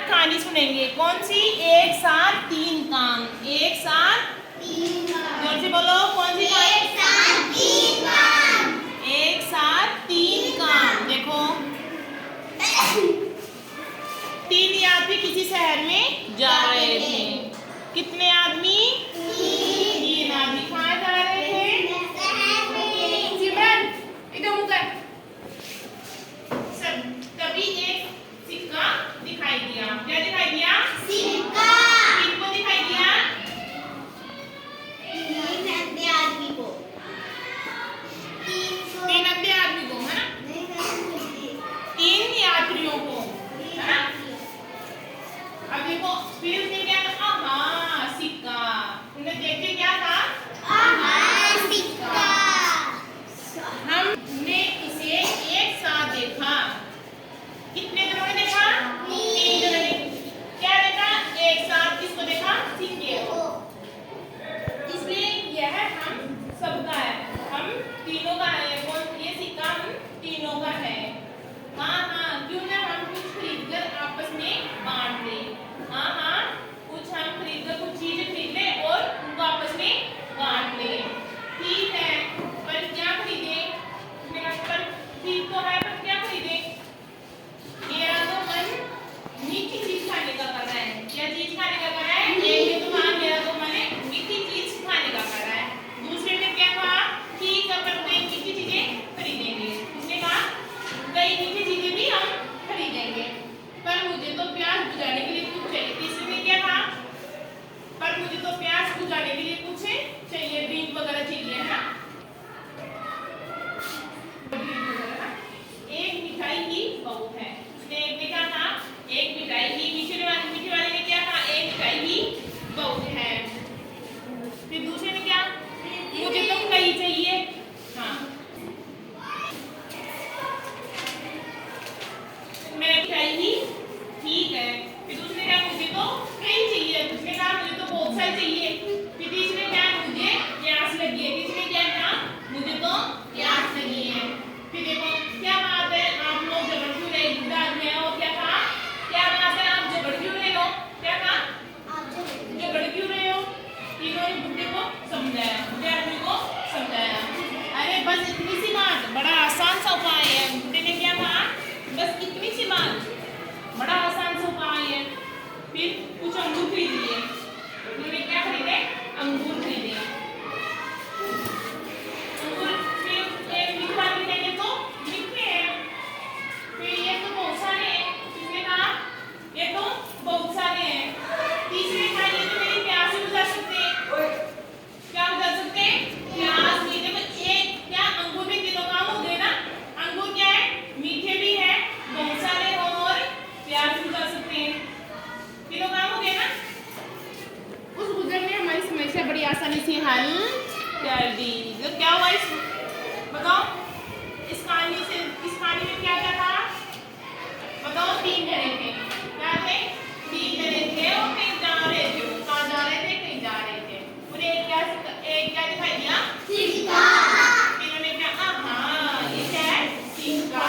कहानी सुनेंगे। कौन सी? एक साथ तीन काम। एक साथ तीन काम। जोर से बोलो, कौन सी? एक साथ तीन काम। एक साथ तीन काम। देखो, तीन आदमी किसी शहर में जा रहे थे। कितने आदमी? तीन आदमी। कहाँ जा रहे थे? सिमरन इधर मुकर। तभी एक सिक्का दिखाई दिया। क्या दिखाई दिया? सिक्का। किसको दिखाई दिया? तीन अंधे आदमी को। तीन अंधे आदमी को, है ना? तीन यात्रियों को, है ना? अब देखो, फिर उसने क्या कहा? हाँ, सिक्का। तुमने देख के क्या कहा? हाँ, सिक्का। हमने इसे एक साथ देखा। कितने जनों ने देखा? तीन जनों ने। क्या देखा? एक साथ। किसको देखा? सिक्के को। इसलिए यह हम सबका है। हम तीनों का है। कौन? ये सिक्का हम तीनों का है। हाँ हाँ, क्यों ना हम कुछ खरीद कर आपस में बांट दें। हाँ हाँ, कुछ हम खरीद कर कुछ चीजें खरीद लें और उनको आपस में बांट लें। ठीक है, पर क्या खरीदे? पर ठीक तो है, पर क्या खरीदे? मेरा तो मन मीठी चीज खाने का कर रहा है। क्या चीज खाने का कर रहा है? एक ने तो कहा मेरा तो मन मीठी चीज खाने का कर रहा है। दूसरे ने क्या कहा? ठीक है, पर कई मीठी चीजें खरीदेंगे। उसने कहा कई मीठी चीजें भी हम खरीदेंगे, पर मुझे तो प्यास बुझाने के लिए कुछ चाहिए। तीसरे ने क्या कहा? पर मुझे तो प्यास बुझाने के लिए कुछ चाहिए, ड्रिंक वगैरह चाहिए, है ना? एक मिठाई ही बहुत है। उसने एक ने क्या कहा? एक मिठाई ही। मीठे वाले ने क्या कहा? एक मिठाई ही बहुत है। फिर दूसरे ने क्या? मुझे तो कई चाहिए। हाँ, मेरा मिठाई ही ठीक है। फिर दूसरे क्या? मुझे तो कई चाहिए। उसने कहा मुझे तो बहुत सारी चाहिए। फिर तीसरे क्या? मुझे प्यास लगी है। तीसरे क्या कहा? मुझे तो प्यास लगी है। फिर देखो, क्या बात है, आप लोग झगड़ क्यों रहे हो? क्या कहा? क्या बात है, आप झगड़ क्यों रहे हो? क्या कहा? आप झगड़ क्यों रहे हो? तीनों ने बुड्ढे को समझाया, बुड्ढे आदमी को समझाया। अरे बस इतनी सी बात, बड़ा आसान सा उपाय है। बुड्ढे ने क्या कहा? बस इतनी सी बात, बड़ा आसान सा उपाय है। फिर कुछ अंगूर खरीद लिए। उन्होंने क्या खरीदे? अंगूर खरीदे। अंगूर फिर एक मीठे वाले ने कहा तो मीठे हैं। फिर ये तो बहुत सारे हैं। किसने कहा? ये तो बहुत सारे हैं। तीसरे कहा ये तो मेरी प्यास ही बुझा सकते हैं। क्या बुझा सकते हैं? प्यास नहीं। देखो, एक क्या अंगूर में तीनों काम हो गए ना? अंगूर क्या है? मीठे भी है, बहुत सारे और प्यास बुझा सकते हैं। तीनों काम हो गए ना? उस बुजुर्ग ने हमारी समस्या बड़ी आसानी से हल कर दी। तो क्या हुआ? इस बताओ, इस कहानी में क्या क्या था? बताओ। तीन जने थे। क्या थे? तीन जने थे और कहीं जा रहे थे। वो कहाँ जा रहे थे? कहीं जा रहे थे। उन्हें एक क्या दिखाई दिया? सिक्का। इन्होंने क्या कहा? हाँ, ये क्या है? सिक्का।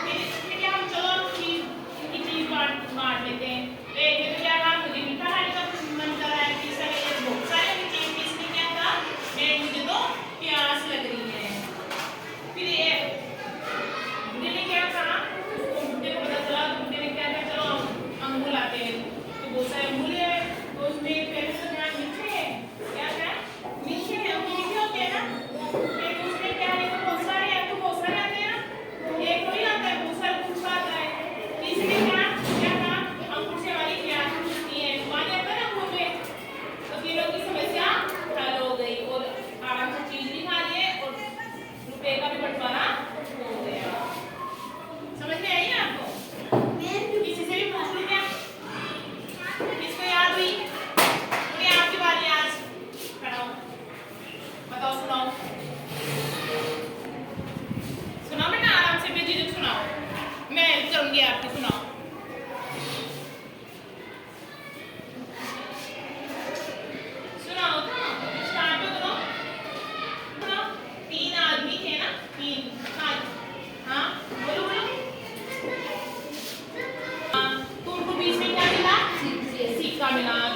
फिर क्या? हम चलो इनकी चीज बांट लेते हैं। एक ने तो क्या कहा? मुझे मीठा खाने का मन कर रहा है। तीसरा ने बहुत सारे चीज। किसने क्या कहा? मुझे तो प्यास लग रही है। फिर ये बुड्ढे ने क्या कहा? बुड्ढे को पता चला। बुड्ढे ने क्या कहा? चलो बना